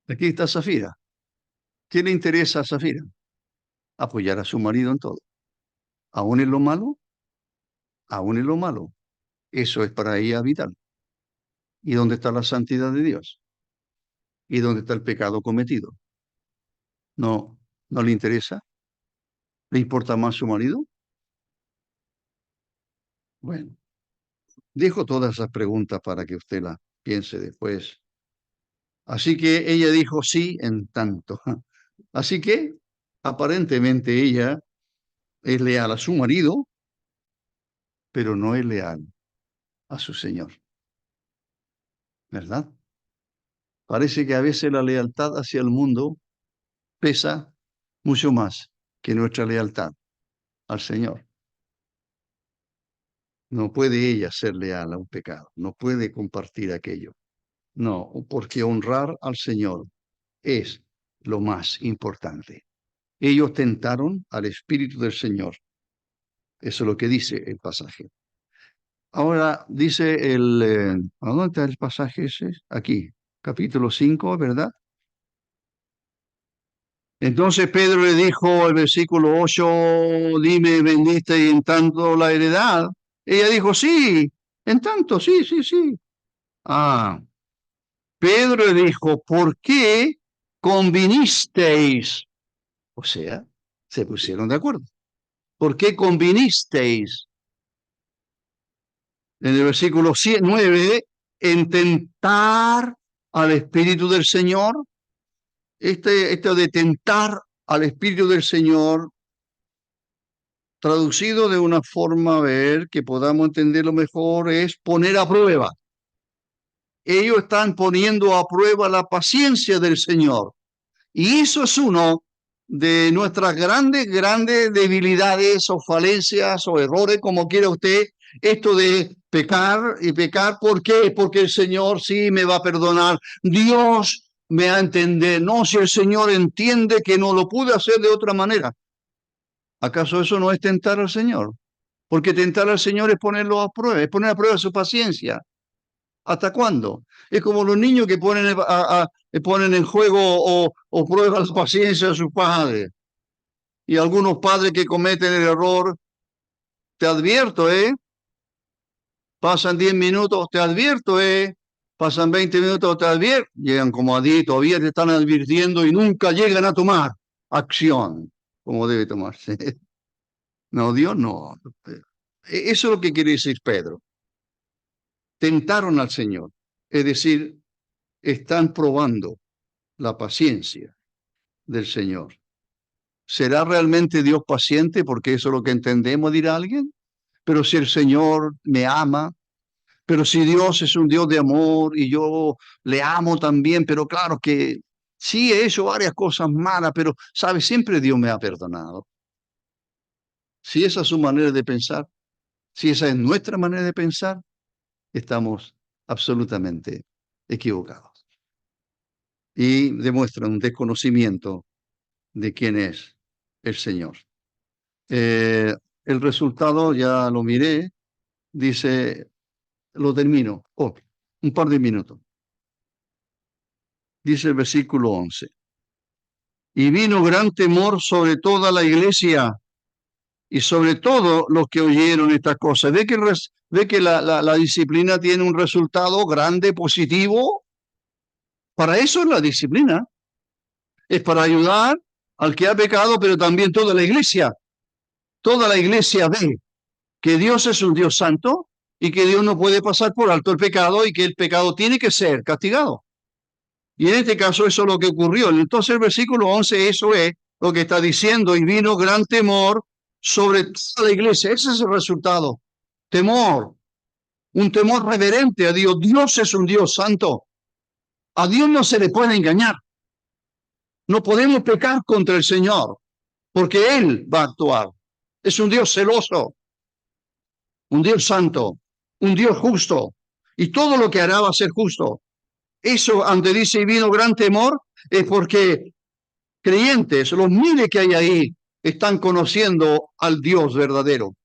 Aquí está Zafira. ¿Qué le interesa a Zafira? Apoyar a su marido en todo. Aún en lo malo, aún en lo malo. Eso es para ella vital. ¿Y dónde está la santidad de Dios? ¿Y dónde está el pecado cometido? No, no le interesa. ¿Le importa más su marido? Bueno, dejo todas esas preguntas para que usted las piense después. Así que ella dijo sí en tanto. Así que aparentemente ella es leal a su marido, pero no es leal a su Señor. ¿Verdad? Parece que a veces la lealtad hacia el mundo pesa mucho más que nuestra lealtad al Señor. No puede ella ser leal a un pecado, no puede compartir aquello. No, porque honrar al Señor es lo más importante. Ellos tentaron al Espíritu del Señor. Eso es lo que dice el pasaje. Ahora dice ¿a dónde está el pasaje ese? Aquí, capítulo 5, ¿verdad? Entonces Pedro le dijo, el versículo 8, dime, ¿vendiste en tanto la heredad? Ella dijo, sí, en tanto, sí. Ah, Pedro le dijo, ¿por qué convinisteis? O sea, se pusieron de acuerdo. ¿Por qué convinisteis? En el versículo 9, en tentar al Espíritu del Señor. Esto de tentar al Espíritu del Señor, traducido de una forma a ver que podamos entenderlo mejor, es poner a prueba. Ellos están poniendo a prueba la paciencia del Señor. Y eso es uno de nuestras grandes debilidades o falencias o errores, como quiera usted, esto de pecar y pecar. ¿Por qué? Porque el Señor sí me va a perdonar. Dios me va a entender. No, si el Señor entiende que no lo pude hacer de otra manera. ¿Acaso eso no es tentar al Señor? Porque tentar al Señor es ponerlo a prueba, es poner a prueba su paciencia. ¿Hasta cuándo? Es como los niños que ponen en juego o prueban la paciencia de sus padres. Y algunos padres que cometen el error, te advierto, pasan 10 minutos, te advierto, pasan 20 minutos, te advierto, llegan como a 10, todavía te están advirtiendo y nunca llegan a tomar acción como debe tomarse. No, Dios no. Eso es lo que quiere decir Pedro. Tentaron al Señor, es decir, están probando la paciencia del Señor. ¿Será realmente Dios paciente? Porque eso es lo que entendemos, dirá alguien. Pero si el Señor me ama, pero si Dios es un Dios de amor y yo le amo también, pero claro que sí he hecho varias cosas malas, pero, ¿sabe? Siempre Dios me ha perdonado. Si esa es su manera de pensar, si esa es nuestra manera de pensar, estamos absolutamente equivocados. Y demuestra un desconocimiento de quién es el Señor. El resultado ya lo miré, dice, lo termino, un par de minutos. Dice el versículo 11. Y vino gran temor sobre toda la iglesia y sobre todo los que oyeron estas cosas. Ve que la disciplina tiene un resultado grande, positivo. Para eso es la disciplina. Es para ayudar al que ha pecado, pero también toda la iglesia. Toda la iglesia ve que Dios es un Dios santo y que Dios no puede pasar por alto el pecado y que el pecado tiene que ser castigado. Y en este caso eso es lo que ocurrió. Entonces el versículo 11, eso es lo que está diciendo, y vino gran temor sobre toda la iglesia. Ese es el resultado. Temor, un temor reverente a Dios. Dios es un Dios santo. A Dios no se le puede engañar. No podemos pecar contra el Señor, porque Él va a actuar. Es un Dios celoso, un Dios santo, un Dios justo, y todo lo que hará va a ser justo. Eso, donde dice, y vino gran temor, es porque creyentes, los miles que hay ahí, están conociendo al Dios verdadero.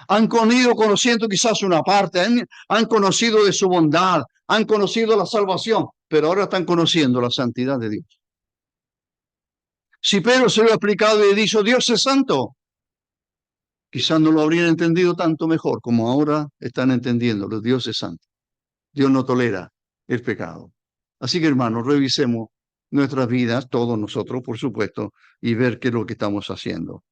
Han ido conociendo quizás una parte, han conocido de su bondad, han conocido la salvación, pero ahora están conociendo la santidad de Dios. Si Pedro se lo ha explicado y dicho, Dios es santo, quizás no lo habrían entendido tanto mejor como ahora están entendiendo. Dios es santo. Dios no tolera el pecado. Así que, hermanos, revisemos nuestras vidas, todos nosotros, por supuesto, y ver qué es lo que estamos haciendo.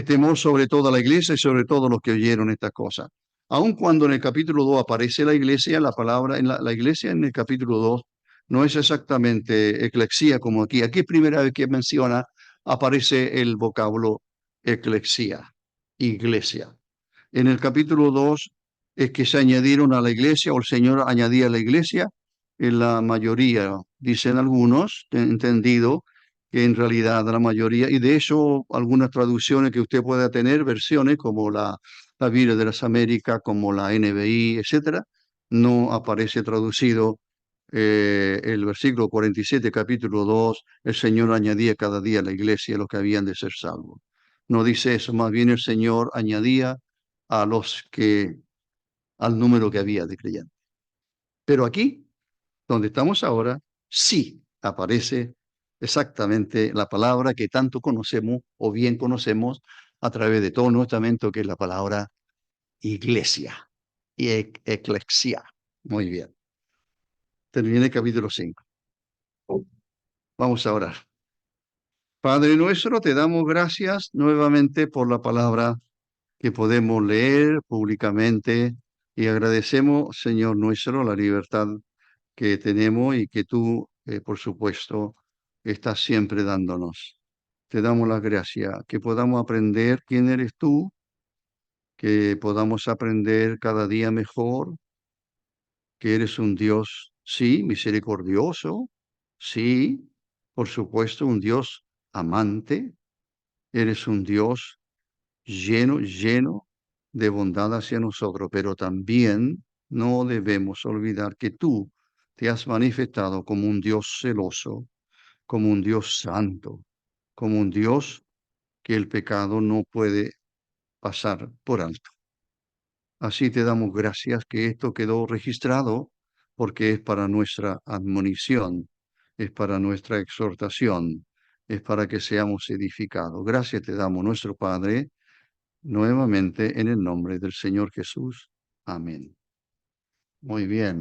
Temor sobre toda la iglesia y sobre todo los que oyeron estas cosas. Aun cuando en el capítulo 2 aparece la iglesia, la palabra en la iglesia en el capítulo 2 no es exactamente eclesía como aquí. Aquí es primera vez que menciona, aparece el vocablo eclesía, iglesia. En el capítulo 2 es que se añadieron a la iglesia, o el Señor añadía a la iglesia, en la mayoría, dicen algunos, entendido que en realidad la mayoría, y de hecho algunas traducciones que usted pueda tener, versiones como la Biblia de las Américas, como la NBI, etcétera, no aparece traducido el versículo 47, capítulo 2, el Señor añadía cada día a la iglesia los que habían de ser salvos. No dice eso, más bien el Señor añadía a los que, al número que había de creyentes. Pero aquí, donde estamos ahora, sí aparece exactamente la palabra que tanto conocemos o bien conocemos a través de todo Nuevo Testamento, que es la palabra iglesia y eclesia. Muy bien. Terminé el capítulo 5. Vamos a orar. Padre nuestro, te damos gracias nuevamente por la palabra que podemos leer públicamente y agradecemos, Señor nuestro, la libertad que tenemos y que tú, por supuesto, estás siempre dándonos. Te damos las gracias, que podamos aprender quién eres tú, que podamos aprender cada día mejor que eres un Dios, sí, misericordioso, sí, por supuesto, un Dios amante, eres un Dios lleno de bondad hacia nosotros, pero también no debemos olvidar que tú te has manifestado como un Dios celoso, como un Dios santo, como un Dios que el pecado no puede pasar por alto. Así te damos gracias que esto quedó registrado porque es para nuestra admonición, es para nuestra exhortación, es para que seamos edificados. Gracias te damos, nuestro Padre, nuevamente en el nombre del Señor Jesús. Amén. Muy bien.